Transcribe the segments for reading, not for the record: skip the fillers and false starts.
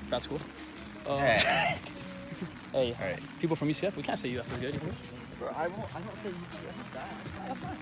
That's cool. Hey. Hey, All right. people from UCF, we can't say UF is good either. Bro, I won't say UCF is bad. That's fine.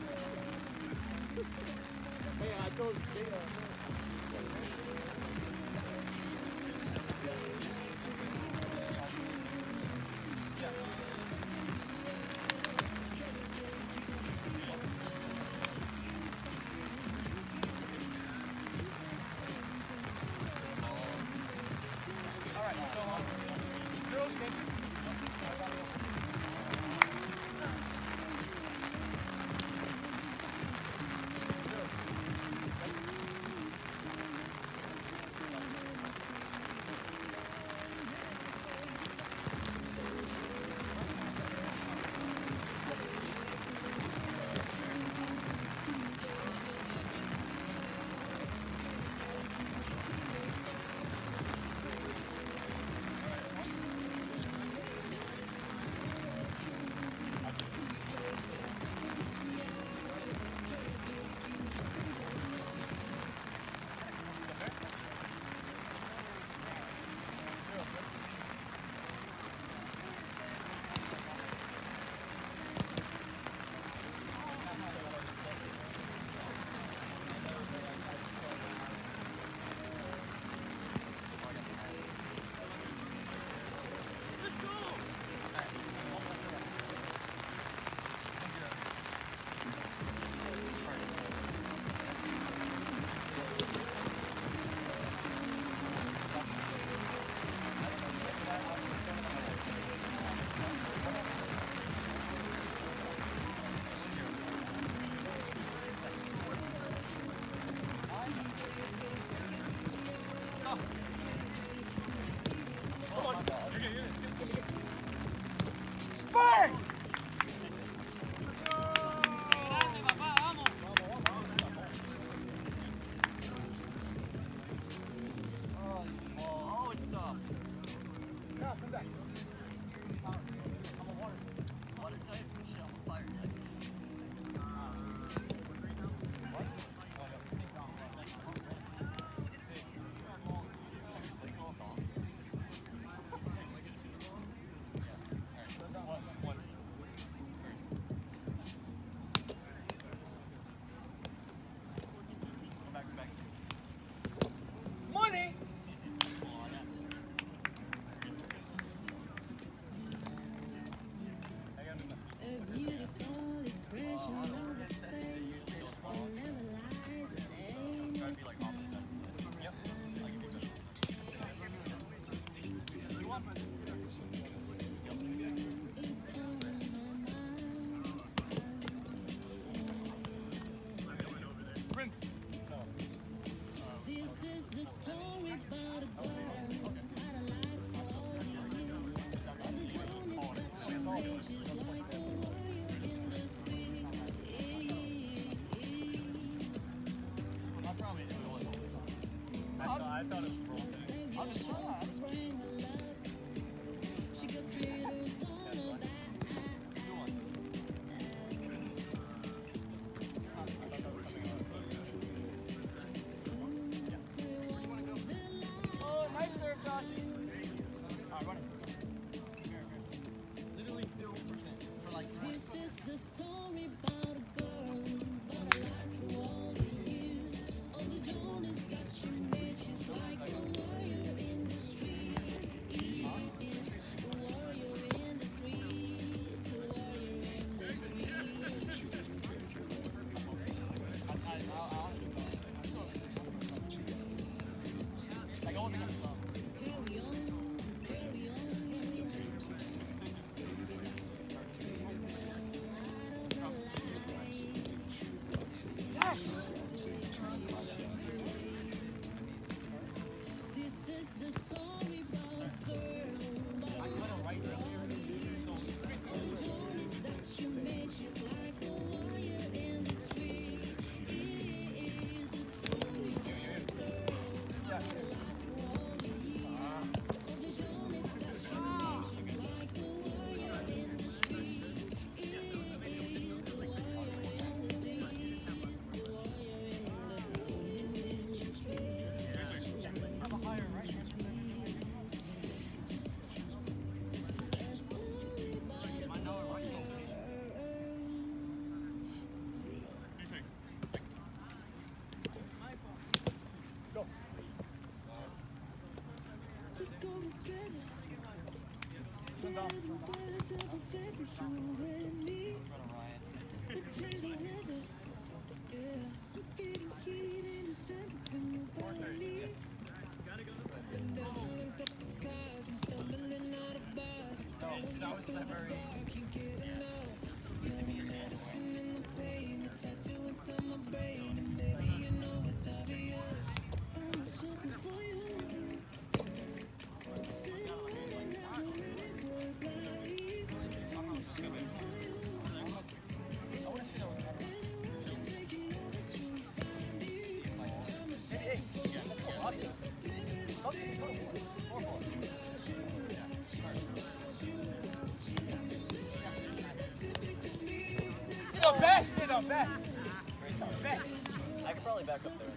I could probably back up there.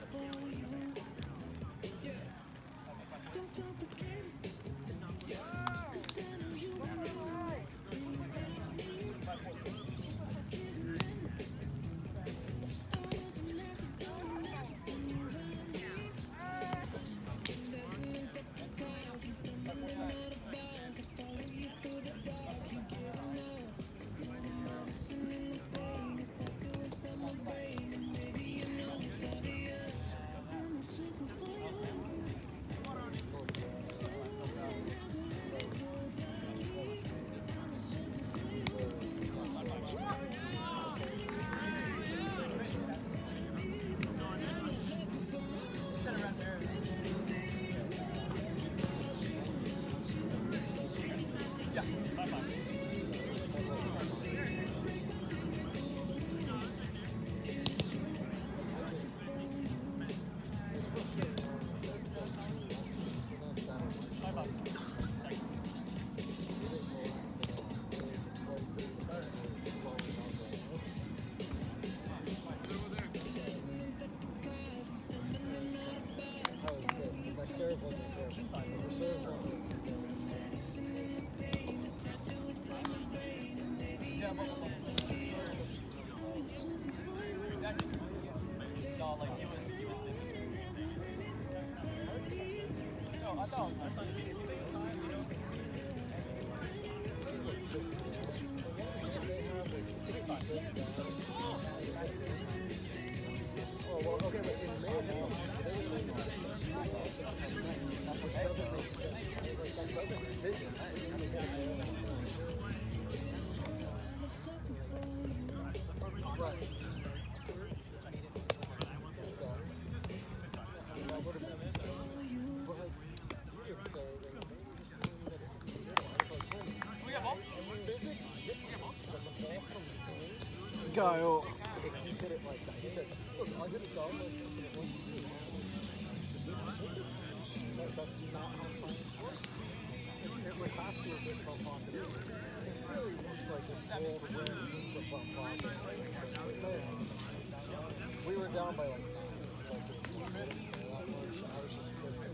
Serve wasn't good. The serve wasn't good. Go. If you hit it like that, he said, look, I hit it down like this and it went through. That's not how science works. It would have to have been from pocket. It really looks like it's all the rings of from pocket. We were down by like 9. Like, I was just pissed.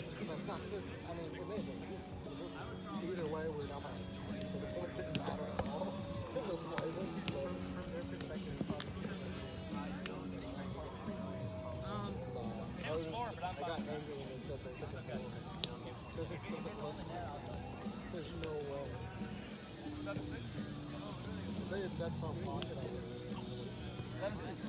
Because that's not physical. I mean, it may have been. Either way, we're down by like 20, so the point didn't matter at all. It was slightly, but I got angry when they said they took it forward. Physics doesn't work. There's no way. If they had said from pocket, I would have.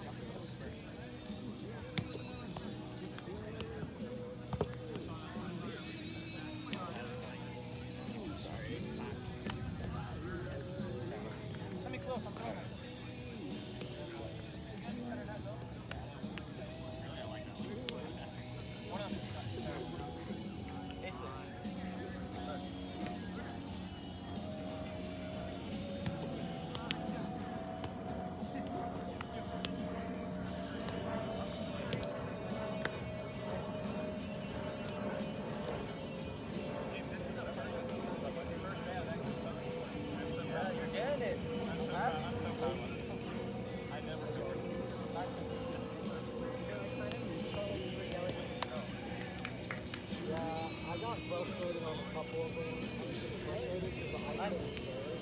Frustrated on a couple of them. I was frustrated because I couldn't serve.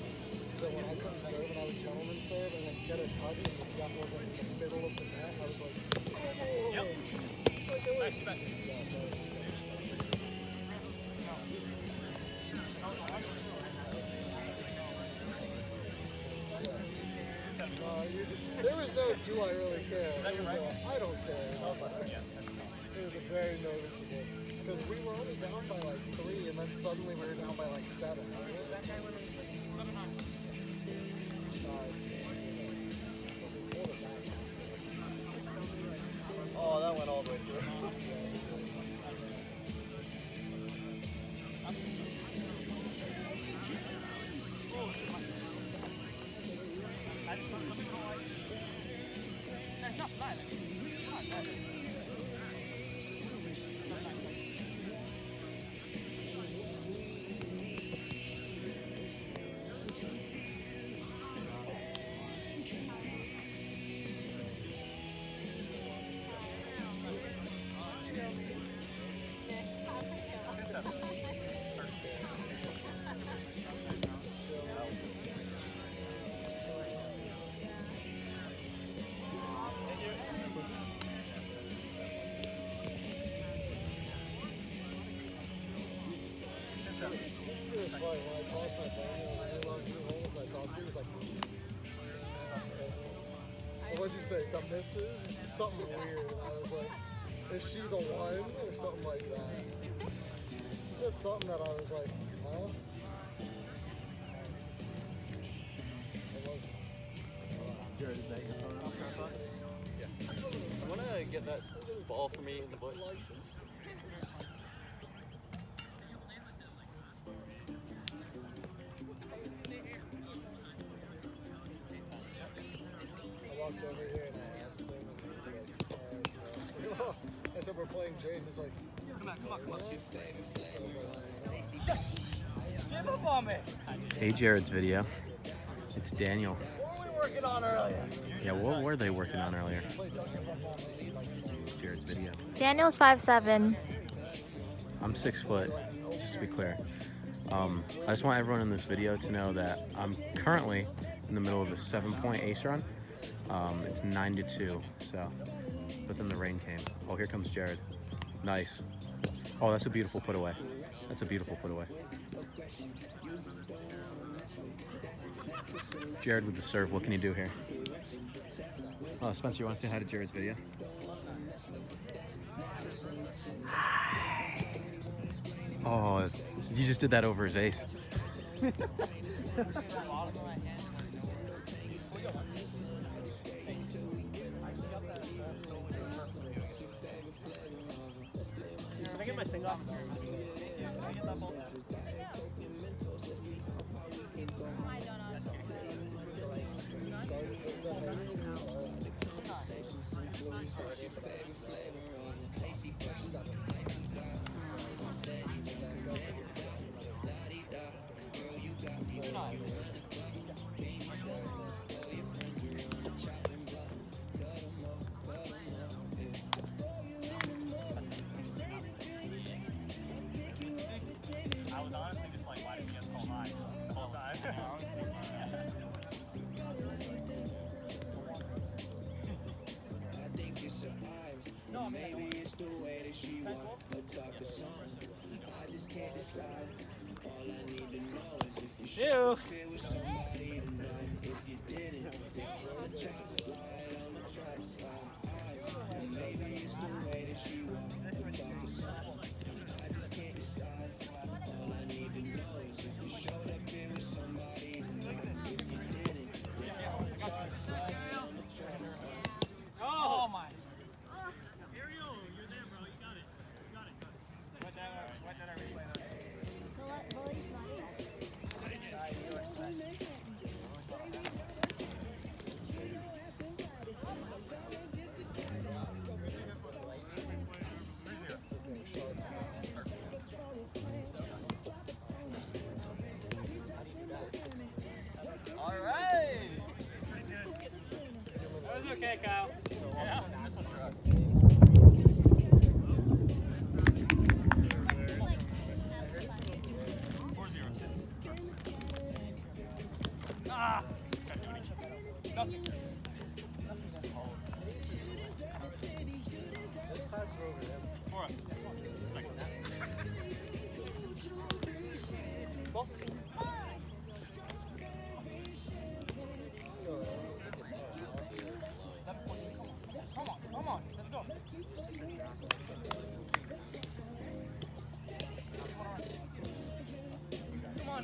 So when I couldn't serve and I would gentleman serve and then get a touch and the set wasn't in the middle of the net, I was like, oh, Yep. Nice passes. Yeah, but- there was no do I really care. It was a I don't care. It was a very noticeable. Because we were only down by like 3 and then suddenly we were down by like 7. Oh, that went all the way through. That's not flat. It was funny when I tossed my phone and I long 2 holes, I tossed it, it was like, what would you say? The misses? Something weird. And I was like, is she the one? Or something like that. He said something that I was like, huh? It wasn't. Jared, is that your phone off tripod? You want to get that ball for me in the bush? I walked over here and I asked him, and he was like, alright, I said, we're playing Jade, and he's like, Come on, come on. Give up on me. Hey, Jared's video. It's Daniel. What were we working on earlier? Yeah, what were they working on earlier? It's Jared's video. Daniel's 5'7". I'm 6 foot, just to be clear. I just want everyone in this video to know that I'm currently in the middle of a 7-point ace run. It's 9-2, so, but then the rain came. Oh, here comes Jared. Nice. Oh, that's a beautiful put away. That's a beautiful put away. Jared with the serve, what can you do here? Oh, Spencer, you want to say hi to Jared's video? Oh, you just did that over his ace. Can I get my sing off? Can I get that ball? I was honestly just like, why did you get so high the whole time? No, maybe it's the way that she wants to talk to someone. I just can't decide. All I need to know is if you should fit with somebody tonight. If you didn't, then I'ma try to slide. I'ma try to slide. Maybe it's the way that she wants to talk to someone. I just can't decide. All I need to know is if you showed up here with somebody tonight. If you didn't, then I'ma try to slide. I'ma try to slide. Oh my. All right. That was okay, Kyle. Yeah. This one for us.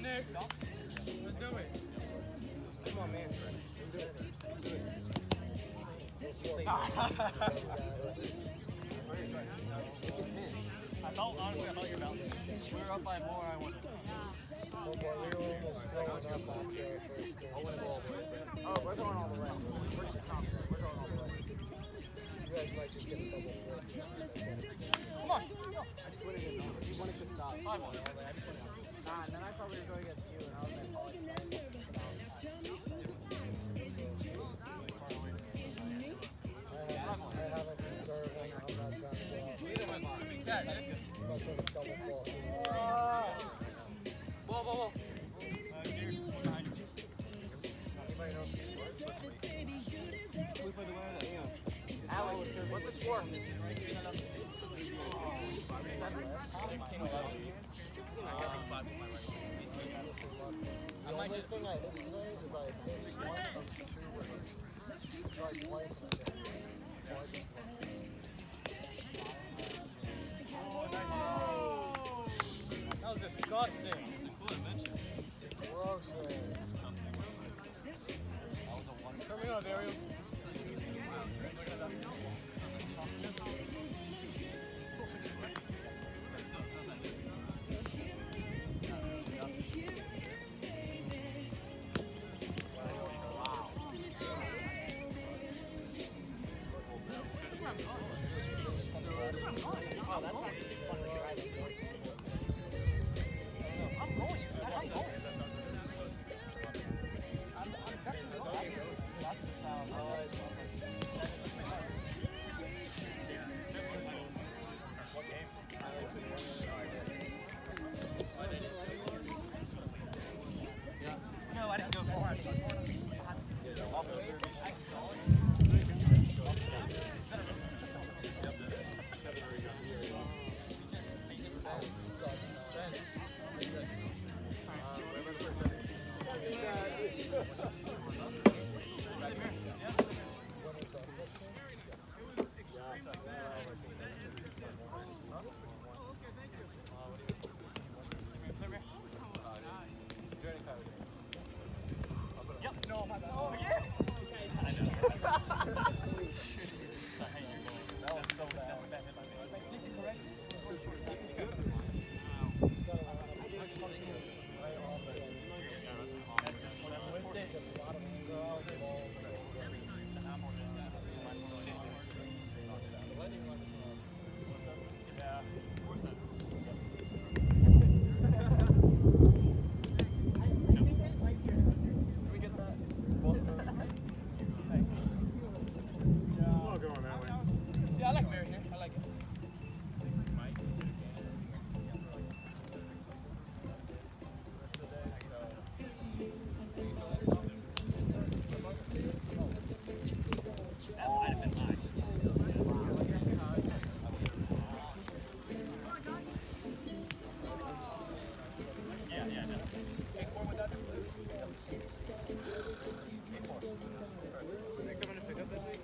Nick. Let's do it. Come on, man. I thought, honestly, I thought you were bouncing. We were up by more, I won. Oh boy, we were almost throwing up back there first. I want to go all the way. Oh, we're going all the way. We're going all the way. You guys might just get a double flip. Come on. I just wanted to know. You wanted to stop. I wanted all the way. I just wanted to. Nah, and then I saw we were going against you, and I was like, oh, it's I haven't reserved and I'm not trying to go out. Neither am I. Yeah, that's good. I'm not trying to double fall. Whoa, whoa, whoa. Here, behind you. Anybody know? Alex, what's the score? 16-11. 16-11. The only thing I hit today is I hit one of two winners. Tried twice and I didn't. So I just That was disgusting. gross. Coming on, Dario. No, I didn't go for it. Yep, no, my bad. Oh, yeah! I know. Holy shit. That was so bad. That's a bad hit by me. Was I thinking correct? Yeah, of course I Yeah, I like Mary here. I like it. That might have been mine. Yeah, yeah, no. Take 4 with that? Take 4. Are they coming to pick up this week?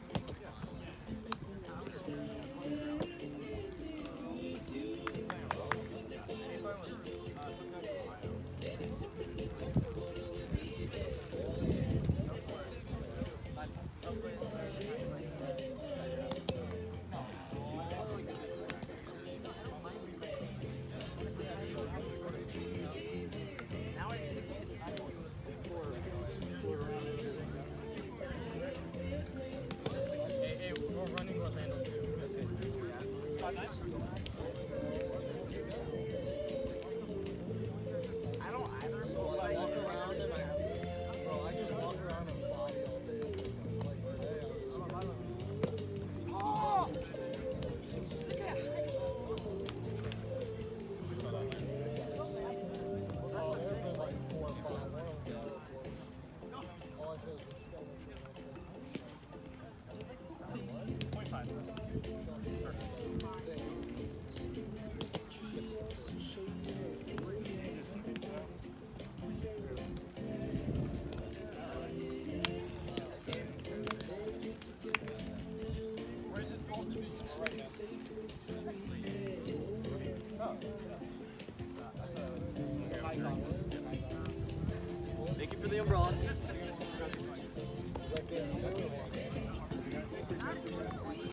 Hey, we're running Orlando too. That's it. Nice. I don't either. So I walk around and I just walk around and body all day. Like today, I was Oh! Oh, there have been like 4 or 5. I don't know what it was. All I said is we just gotta make sure High the umbrella. Is that game 2 or